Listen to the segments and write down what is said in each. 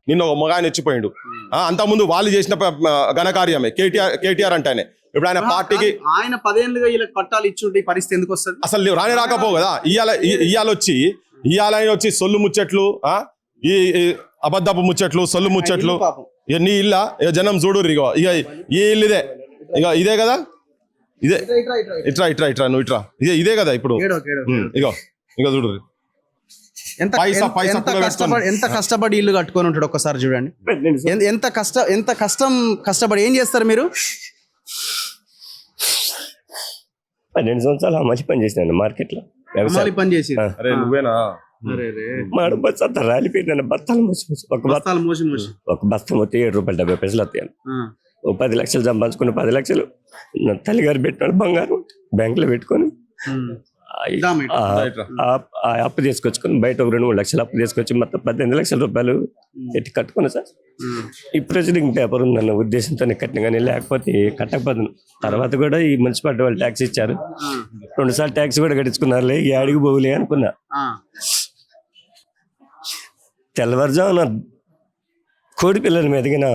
నిన్న ఒక మగాయన వచ్చిపోయిండు. అంతకుముందు వాళ్ళు చేసిన ఘనకార్యమే కేటీఆర్ అంటేనే. ఇప్పుడు ఆయన పార్టీకి ఆయన 10 ఏళ్ళుగా వీళ్ళకి పట్టాలు ఇచ్చుంటే పరిస్థితి ఎందుకు వస్తుంది? అసలు రాని రాకపోవు కదా. ఇవాళ వచ్చి సొల్లు ముచ్చట్లు, ఈ అబద్ధపు ముచ్చట్లు, సొల్లు ముచ్చట్లు. నీ ఇల్ల జనం చూడు. ఇక ఈ ఇల్లు ఇదే కదా. ఇదే ఇట్రా నువ్వు ఇట్రా. ఇదే కదా ఇప్పుడు. ఇక చూడు ఎంత కష్టపడి ఇల్లు కట్టుకొని ఉంటాడు ఒక్కసారి చూడండి. ఎంత కష్టపడి ఏం చేస్తారు మీరు? 12 సంవత్సరాలు మంచి పని చేసినాను మార్కెట్లో. వ్యవసాయ పని చేసి నువ్వేనా మాడు బస్సు అంతా రాలిపోయింది. బస్తాలు మోసి ఒక బస్తా మొత్తం 7 రూపాయలు 70 పైసలు వస్తాయని. ఓ 10 లక్షలు సంపాదించుకుని 10 లక్షలు నా తల్లిగారు పెట్టినాడు బంగారం బ్యాంకులో పెట్టుకొని అప్పు తీసుకొచ్చుకొని బయట ఒక 2-3 లక్షలు అప్పు తీసుకొచ్చి మొత్తం 18 లక్షల రూపాయలు పెట్టి కట్టుకున్నా సార్. ఈ ప్రొసీడింగ్ పేపర్ ఉందన్న ఉద్దేశంతో కట్టిన, కానీ లేకపోతే కట్టకపోతున్నాను. తర్వాత కూడా ఈ మున్సిపాలిటీ వాళ్ళు ట్యాక్స్ ఇచ్చారు, 2 సార్లు ట్యాక్స్ కూడా కట్టించుకున్నారులే, ఈ అడిగి పోవులే అనుకున్నా. తెల్లవారుజామున కోడి పిల్లల మీదకి నా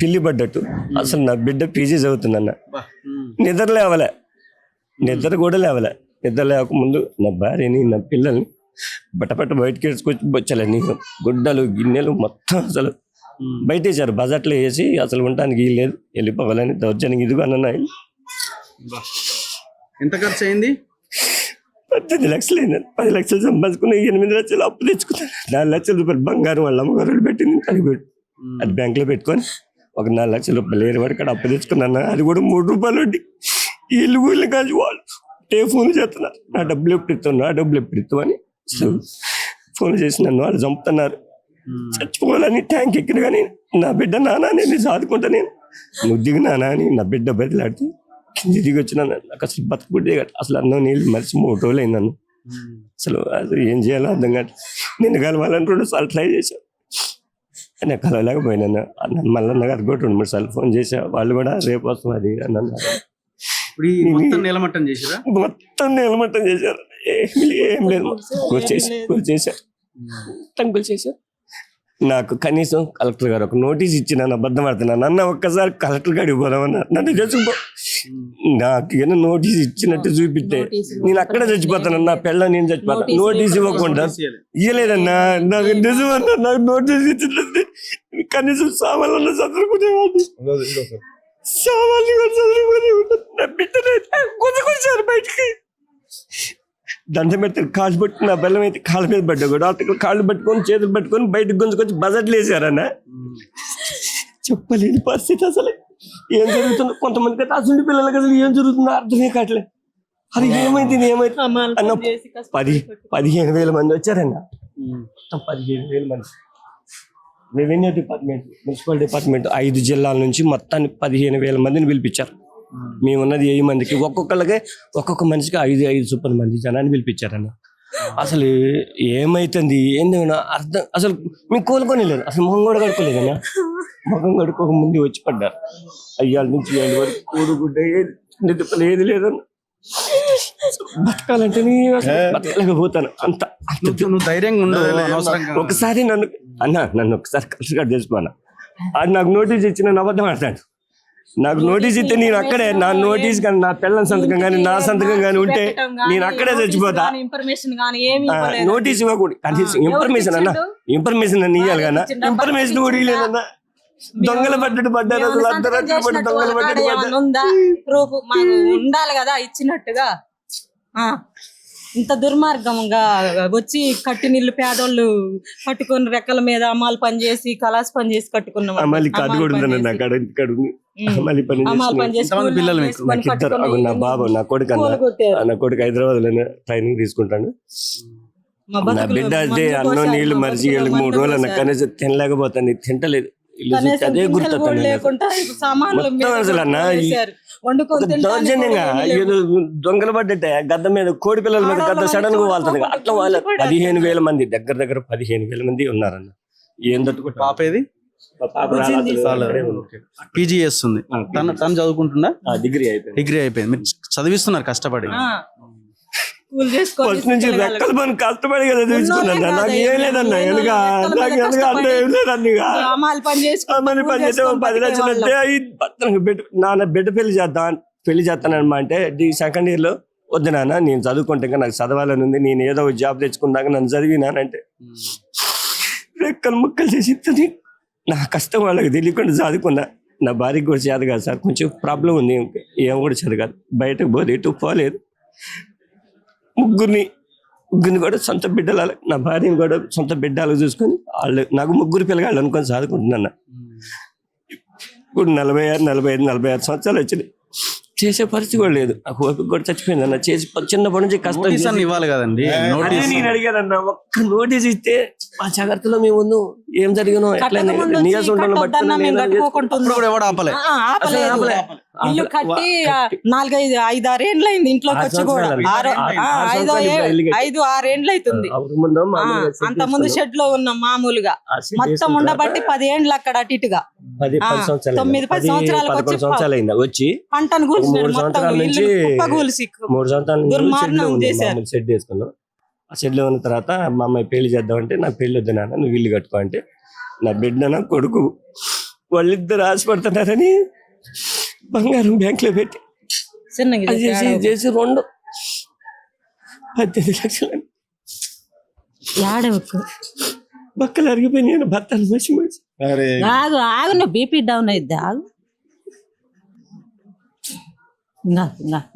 పిల్లి పడ్డట్టు అసలు నా బిడ్డ పీజీ చదువుతుందన్న. నిద్ర కూడా లేవలే. నిద్ర లేకముందు నా భార్యని నా పిల్లల్ని బట్టపట్ట బయటకి వేసుకొచ్చి బొచ్చలని గుడ్డలు గిన్నెలు మొత్తం అసలు బయట వేసారు. బజార్లో వేసి అసలు ఉండడానికి లేదు, వెళ్ళిపోవాలని దౌర్జన్యం. ఇదిగో అన్న ఎంత ఖర్చు అయింది? 18 లక్షలు అయింది. 10 లక్షలు సంపాదించుకుని 8 లక్షలు అప్పు తెచ్చుకున్నాను. 4 లక్షల రూపాయలు బంగారం వాళ్ళ అమ్మగారు పెట్టింది కలిపెట్టు. అది బ్యాంకులో పెట్టుకొని ఒక 4 లక్షల రూపాయలు ఏరువాడి కాడ అప్పు తెచ్చుకున్నాను. అది కూడా 3 రూపాయలు వడ్డీ. ఇల్లు ఊళ్ళో కాదు వాళ్ళు ఫోన్ చేస్తున్నారు, నా డబ్బులు ఎప్పుడు ఇస్తావు అని ఫోన్ చేసి నన్ను వాళ్ళు చంపుతున్నారు. చచ్చిపోవాలని ట్యాంక్ ఎక్కిన కానీ నా బిడ్డ నానా నేను సాదుకుంటా, నేను నువ్వు దిగు నానా అని నా బిడ్డ బదిలాడితే కింది దిగి వచ్చినా. నాకు అసలు బతుకుడే అసలు అన్నం నీళ్ళు మరిచి 3 రోజులు అయింది నన్ను. అసలు ఏం చేయాలో అర్థం కాదు. నిన్ను కలవాలని 2 సార్లు ట్రై చేశాను, నేను కలవలేకపోయినా. మళ్ళీ గారు కూడా 2-3 సార్లు ఫోన్ చేశా. వాళ్ళు కూడా రేపు వస్తాం అది అని అన్నారు. మొత్తం నిలమట్టం చేశారు. ఏం లేదు, చేశారు. నాకు కనీసం కలెక్టర్ గారు ఒక నోటీస్ ఇచ్చిన అబద్ధం ఆడుతున్నాను అన్న. ఒక్కసారి కలెక్టర్ గారికి పోదామన్నా, నన్ను చచ్చిపో. నాకు ఏదో నోటీస్ ఇచ్చినట్టు చూపిస్తే నేను అక్కడే చచ్చిపోతాను. నా పెళ్ళ నేను చచ్చిపోతాను. నోటీస్ ఇవ్వకుండా ఇవ్వలేదన్నా. నాకు నిజమన్నా, నాకు నోటీస్ ఇచ్చినట్టు కనీసం సామాన్లు చదువుకునేవాడిని. సామాన్లు కొనుకొచ్చారు బయటికి. దండం పెడతారు, కాళ్ళు పట్టి నా బెల్లం అయితే కాళ్ళ మీద పడ్డా కూడా కాళ్ళు పట్టుకొని చేతులు పట్టుకొని బయటకు గుంజుకొచ్చి బజెట్లు వేసారన్న. చెప్పలేని పరిస్థితి. అసలు ఏం జరుగుతుందో కొంతమందికి అయితే అసలు పిల్లలకి అసలు ఏం జరుగుతుందో అర్థమే కావట్లేదు. అది ఏమైంది అన్న. 15,000 మంది వచ్చారన్న. మొత్తం 15,000 మంది. రెవెన్యూ డిపార్ట్మెంట్, మున్సిపల్ డిపార్ట్మెంట్ 5 జిల్లాల నుంచి మొత్తాన్ని 15,000 మందిని పిలిపించారు. మేమున్నది 1000 మందికి, ఒక్కొక్క మనిషికి 5 సూపర్ మంది జనాన్ని పిలిపించారన్న. అసలు ఏమైతుంది ఏంది అర్థం. అసలు మేము కోలుకోలేదు. అసలు మొహం కూడా కడుకోలేదన్న. మొహం కడుకోక ముందు వచ్చి పడ్డారు. 5 నుంచి 7 వరకు కూడుగుడ్డ ఏది లేదన్న. బతకాలంటే బతకలేకపోతాను. అంత ధైర్యంగా ఉండదు. ఒకసారి నన్ను ఒకసారి కలెక్టర్ గారు తెలుసుకోనా, అది నాకు నోటీస్ ఇచ్చి నన్ను అబద్ధం ఆడతాడు. నాకు నోటీస్ ఇస్తే నేను అక్కడే, నా నోటీస్ కానీ నా పిల్లల సంతకం కానీ నా సంతకం కానీ ఉంటే నేను అక్కడే చచ్చిపోతా. నోటీస్ ఇవ్వకూడదు, కనీసం ఇన్ఫర్మేషన్ ఇన్ఫర్మేషన్ ఇవ్వాలి కన్నా. ఇన్ఫర్మేషన్ కూడా ఇవ్వలేదన్నా. దొంగలు పడ్డారు అసలు అర్ధరాత్రి పడి దొంగలు ప్రూఫ్ మాకు ఉండాలి కదా ఇచ్చినట్టుగా. ఇంత దుర్మార్గంగా వచ్చి కట్టి నీళ్ళు పేదోళ్ళు కట్టుకుని రెక్కల మీద అమ్మాలు పని చేసి కలాస్ పని చేసి కట్టుకున్నాం. నా బాబు నా కొడుకు హైదరాబాద్ లోనే ట్రైనింగ్ తీసుకుంటాను. నా బిడ్డ అయితే అన్నం నీళ్లు మరిచి 3 రోజులు అన్న కనీసం తినలేకపోతాను. తింటలేదు. అదే గుర్తు అసలు అన్న దౌర్జన్యంగా దొంగలు పడ్డట్టే గద్ద మీద కోడి పిల్లల మీద గద్ద సడన్ గా వాళ్తుంది. అట్లా వాళ్ళ 15,000 మంది దగ్గర 15,000 మంది ఉన్నారన్న. ఏం తట్టుకుంటా. పాపేది పీజీ చేస్తుంది. తను చదువుకుంటుందా? డిగ్రీ అయిపోయింది. మీరు చదివిస్తున్నారు కష్టపడి. కూలి చేసుకొని ఫస్ట్ నుంచి రెక్కలు మనం కష్టపడి కదా తెచ్చుకున్నా. నాకు ఏం లేదన్నా వెనుక, నాకు వెనుక అంటే ఏం లేదన్న. అమ్మాయిలు పని చేసుకొని పని చేస్తే 10 లక్షలు అంటే నాన్న బిడ్డ పెళ్లి చేస్తానమ్మా అంటే సెకండ్ ఇయర్ లో వద్దు నాన్న నేను చదువుకుంటే ఇంకా నాకు చదవాలని ఉంది, నేను ఏదో ఒక జాబ్ తెచ్చుకున్నాక నన్ను చదివినానంటే రెక్కలు ముక్కలు చేసి నా కష్టం వాళ్ళకి తెలియకుండా చదువుకున్నా. నా భార్యకి కూడా చేత కాదు సార్, కొంచెం ప్రాబ్లం ఉంది, ఏం కూడా చదవదు, బయటకు పోదు, ఎటు పోలేదు. ముగ్గురిని కూడా సొంత బిడ్డల, నా భార్యని కూడా సొంత బిడ్డలు చూసుకొని వాళ్ళు నాకు 3 పిల్లగాళ్ళు అనుకొని చదువుకుంటున్నా. ఇప్పుడు 46 సంవత్సరాలు వచ్చినాయి, చేసే పరిస్థితి కూడా లేదు. నాకు ఓపిక కూడా చచ్చిపోయింది అన్న. చేసి చిన్నప్పటి నుంచి కష్టం ఇవ్వాలి కదండి. నేను అడిగానన్న, ఒక్క నోటీస్ ఇస్తే ఆ జాగ్రత్తలో మేము ముందు ఏం జరిగినో ఎట్లా నీరసం ఎవడు ఆపలే. ఇల్లు కట్టి 4-5-6 ఏండ్లు అయింది ఇంట్లోకి వచ్చి కూడా. 5-6 ఏండ్లు అవుతుంది. అంత ముందు షెడ్ లో ఉన్నాం మామూలుగా, మొత్తం ఉండబట్టి 10 ఏండ్లు అక్కడ అటు ఇటుగా 9-10 సంవత్సరాలు అయిందా వచ్చి. పంటను 3 సంవత్సరాల నుంచి 3 సంవత్సరాల నుంచి షెడ్ వేసుకున్నాం. ఆ షెడ్ లో ఉన్న తర్వాత మా అమ్మాయి పెళ్లి చేద్దామంటే నాకు పెళ్లి వద్దు నాన్న, నువ్వు ఇల్లు కట్టుకో అంటే నా బిడ్డ నా కొడుకు వాళ్ళిద్దరు ఆశపడుతున్నారని బంగారం బ్యాంక్ లో పెట్టి చేసి 18 లక్షలు బక్కలు అరిగిపోయి నేను భర్తను మసి ఆగు నువ్వు బీపీ డౌన్ అయిద్ది. ఆగు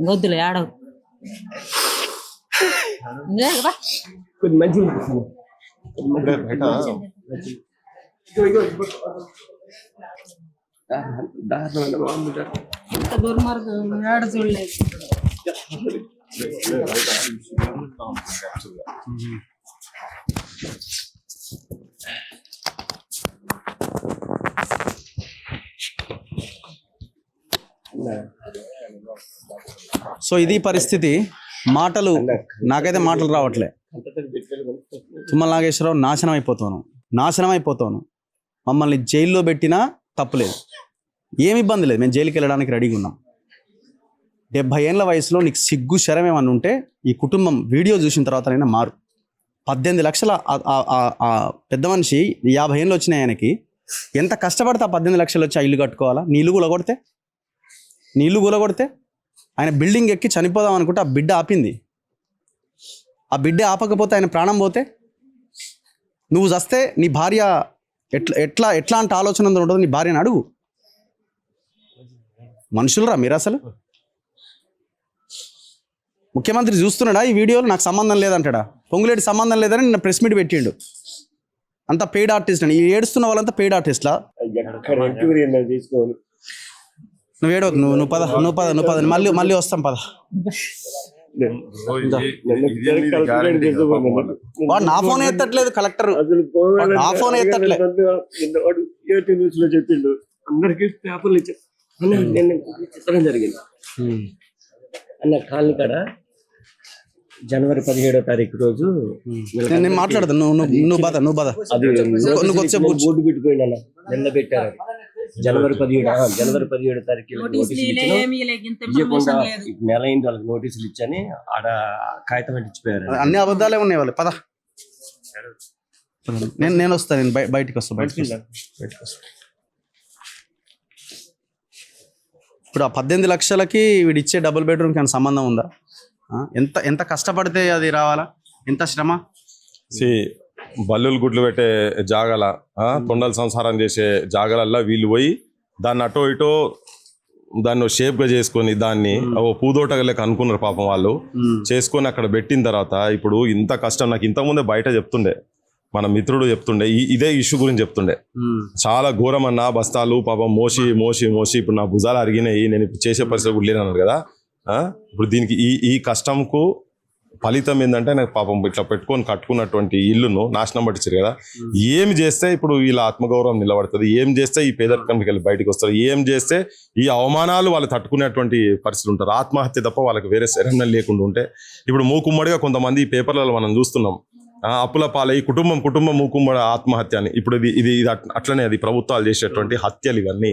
గొద్దులు ఆడవు. కొన్ని మంచి దుర్మార్గం ఆడ చూడలేదు. సో ఇది పరిస్థితి. మాటలు నాకైతే మాటలు రావట్లే. తుమ్మల నాగేశ్వరరావు నాశనం అయిపోతాను. మమ్మల్ని జైల్లో పెట్టినా తప్పులేదు, ఏమి ఇబ్బంది లేదు, మేము జైలుకి వెళ్ళడానికి రెడీగా ఉన్నాం. 70 ఏళ్ళ వయసులో నీకు సిగ్గు శరం ఏమన్నా ఉంటే ఈ కుటుంబం వీడియో చూసిన తర్వాత అయినా మారు. 18 లక్షల పెద్ద మనిషి 50 ఏళ్ళు వచ్చినాయి ఆయనకి. ఎంత కష్టపడితే 18 లక్షలు వచ్చి ఆ ఇల్లు కట్టుకోవాలా? నీ ఇల్లు కూలగొడితే ఆయన బిల్డింగ్ ఎక్కి చనిపోదాం అనుకుంటే ఆ బిడ్డ ఆపింది. ఆ బిడ్డ ఆపకపోతే ఆయన ప్రాణం పోతే, నువ్వు చస్తే నీ భార్య ఎట్లాంటి ఆలోచన ఉంటుందో నీ భార్యను అడుగు. మనుషులరా మీరు అసలు? ముఖ్యమంత్రి చూస్తున్నాడా ఈ వీడియోలో? నాకు సంబంధం లేదంటాడా? పొంగులేటి సంబంధం లేదని నిన్న ప్రెస్ మీట్ పెట్టిండు. అంతా పెయిడ్ ఆర్టిస్ట్ అని. ఈ ఏడుస్తున్న వాళ్ళంతా పెయిడ్ ఆర్టిస్ట్లా. నువ్వు ఏడవకు, నువ్వు పద మళ్ళీ వస్తాం పద. వాడు నా ఫోన్ ఎత్తట్లేదు, కలెక్టర్ నా ఫోన్ ఎత్తట్లేదు. చెప్పిండు అందరికి పేపర్లు ఇచ్చారు. జరిగింది అన్న కాలనీ కాడ జనవరి 17వ తారీఖు రోజు నేను మాట్లాడతాను. నువ్వు బాధ బోర్డు పెట్టిపోయింది అన్న, నిన్న పెట్టారు. జనవరి 17వ తారీఖు నెల అయింది వాళ్ళకి నోటీసులు ఇచ్చని ఆడ కాగితం ఇచ్చిపోయారు. అన్ని అబద్ధాలే ఉన్నాయి వాళ్ళు. పద నేను వస్తాను, నేను బయటికి వస్తాను. ఇప్పుడు ఆ 18 లక్షలకి వీడు ఇచ్చే డబుల్ బెడ్రూమ్కి ఏమైనా సంబంధం ఉందా? ఎంత కష్టపడితే అది రావాలా? ఎంత శ్రమ. బల్లులు గుడ్లు పెట్టే జాగల, తొండల సంసారం చేసే జాగలల్లా వీళ్ళు పోయి దాన్ని అటో ఇటో దాన్ని షేప్గా చేసుకొని దాన్ని పూదోటగలేక అనుకున్నారు పాపం వాళ్ళు. చేసుకొని అక్కడ పెట్టిన తర్వాత ఇప్పుడు ఇంత కష్టం. నాకు ఇంతకుముందే బయట చెప్తుండే, మన మిత్రుడు చెప్తుండే, ఇదే ఇష్యూ గురించి చెప్తుండే. చాలా ఘోరం అన్న, బస్తాలు పాపం మోసి ఇప్పుడు నా భుజాలు అరిగినాయి, నేను ఇప్పుడు చేసే పరిస్థితి కూడా లేనన్నారు కదా. ఇప్పుడు దీనికి ఈ కష్టంకు ఫలితం ఏంటంటే నాకు పాపం ఇట్లా పెట్టుకొని కట్టుకున్నటువంటి ఇల్లును నాశనం పట్టించారు కదా. ఏమి చేస్తే ఇప్పుడు వీళ్ళ ఆత్మగౌరవం నిలబడుతుంది? ఏం చేస్తే ఈ పేదరికంకి వెళ్ళి బయటకు వస్తారు? ఏం చేస్తే ఈ అవమానాలు వాళ్ళు తట్టుకునేటువంటి పరిస్థితులు ఉంటారు? ఆత్మహత్య తప్ప వాళ్ళకి వేరే శరణం లేకుండా ఉంటే, ఇప్పుడు మూకుమ్మడిగా కొంతమంది ఈ పేపర్లలో మనం చూస్తున్నాం, అప్పుల పాలై కుటుంబం మూకుమ్మడి ఆత్మహత్య అని. ఇప్పుడు ఇది అట్లనే అది ప్రభుత్వాలు చేసేటువంటి హత్యలు ఇవన్నీ.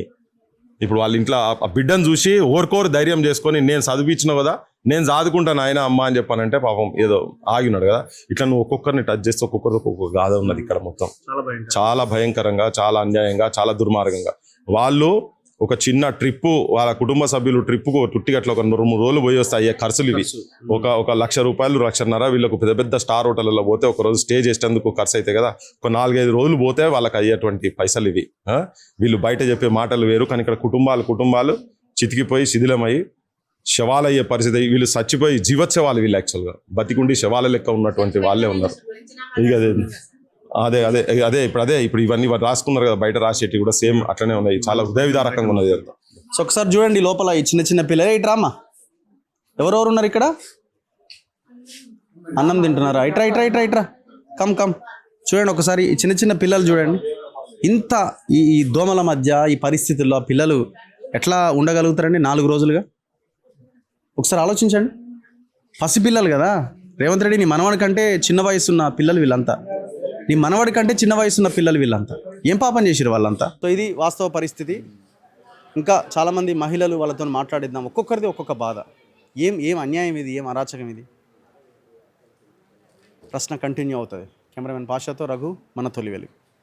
ఇప్పుడు వాళ్ళ ఇంట్లో ఆ బిడ్డను చూసి ఓరుకోరు ధైర్యం చేసుకొని నేను చదివించిన కదా, నేను చదువుకుంటాను ఆయన అమ్మ అని చెప్పానంటే పాపం ఏదో ఆగినాడు కదా. ఇట్లా నువ్వు ఒక్కొక్కరిని టచ్ చేస్తే ఒక్కొక్క గాథ ఉన్నది ఇక్కడ మొత్తం. చాలా భయంకరంగా, చాలా అన్యాయంగా, చాలా దుర్మార్గంగా. వాళ్ళు ఒక చిన్న ట్రిప్పు, వాళ్ళ కుటుంబ సభ్యులు ట్రిప్పుకు టుట్టిగట్ల ఒక 2-3 రోజులు పోయి వస్తే అయ్యే ఖర్చులు ఇవి. ఒక ₹1,00,000 1,50,000 వీళ్ళకు పెద్ద స్టార్ హోటల్లో పోతే ఒక రోజు స్టే చేసేందుకు ఖర్చు అవుతాయి కదా. ఒక 4-5 రోజులు పోతే వాళ్ళకి అయ్యేటువంటి పైసలు ఇవి. వీళ్ళు బయట చెప్పే మాటలు వేరు, కానీ ఇక్కడ కుటుంబాలు చితికిపోయి శిథిలమయ్యి శవాలు అయ్యే పరిస్థితి. వీళ్ళు చచ్చిపోయి జీవోత్సవాలు, వీళ్ళు యాక్చువల్గా బతికుండి శవాల లెక్క ఉన్నటువంటి వాళ్ళే ఉన్నారు. ఇక అదే ఇప్పుడు ఇవన్నీ రాసుకున్నారు కదా బయట రాసేటి కూడా సేమ్ అట్లనే ఉన్నాయి. చాలా హృదయ విదారకంగా ఉన్నది. సో ఒకసారి చూడండి లోపల ఈ చిన్న పిల్లలే ఇట్రామా, ఎవరెవరు ఉన్నారు ఇక్కడ? అన్నం తింటున్నారా? ఇట్రా కమ్ చూడండి ఒకసారి ఈ చిన్న పిల్లలు చూడండి. ఇంత ఈ దోమల మధ్య ఈ పరిస్థితుల్లో ఆ పిల్లలు ఎట్లా ఉండగలుగుతారండి 4 రోజులుగా? ఒకసారి ఆలోచించండి. పసిపిల్లలు కదా రేవంత్ రెడ్డి, నీ మనవడి కంటే చిన్న వయసున్న పిల్లలు వీళ్ళంతా, నీ మనవడి కంటే చిన్న వయసున్న పిల్లలు వీళ్ళంతా. ఏం పాపం చేసిరు వాళ్ళంతా? సో ఇది వాస్తవ పరిస్థితి. ఇంకా చాలామంది మహిళలు వాళ్ళతో మాట్లాడిద్దాం. ఒక్కొక్కరిది ఒక్కొక్క బాధ. ఏం అన్యాయం ఇది, ఏం అరాచకం ఇది? ప్రశ్న కంటిన్యూ అవుతుంది. కెమెరామెన్ పాషాతో రఘు, మన తొలి వెలుగు.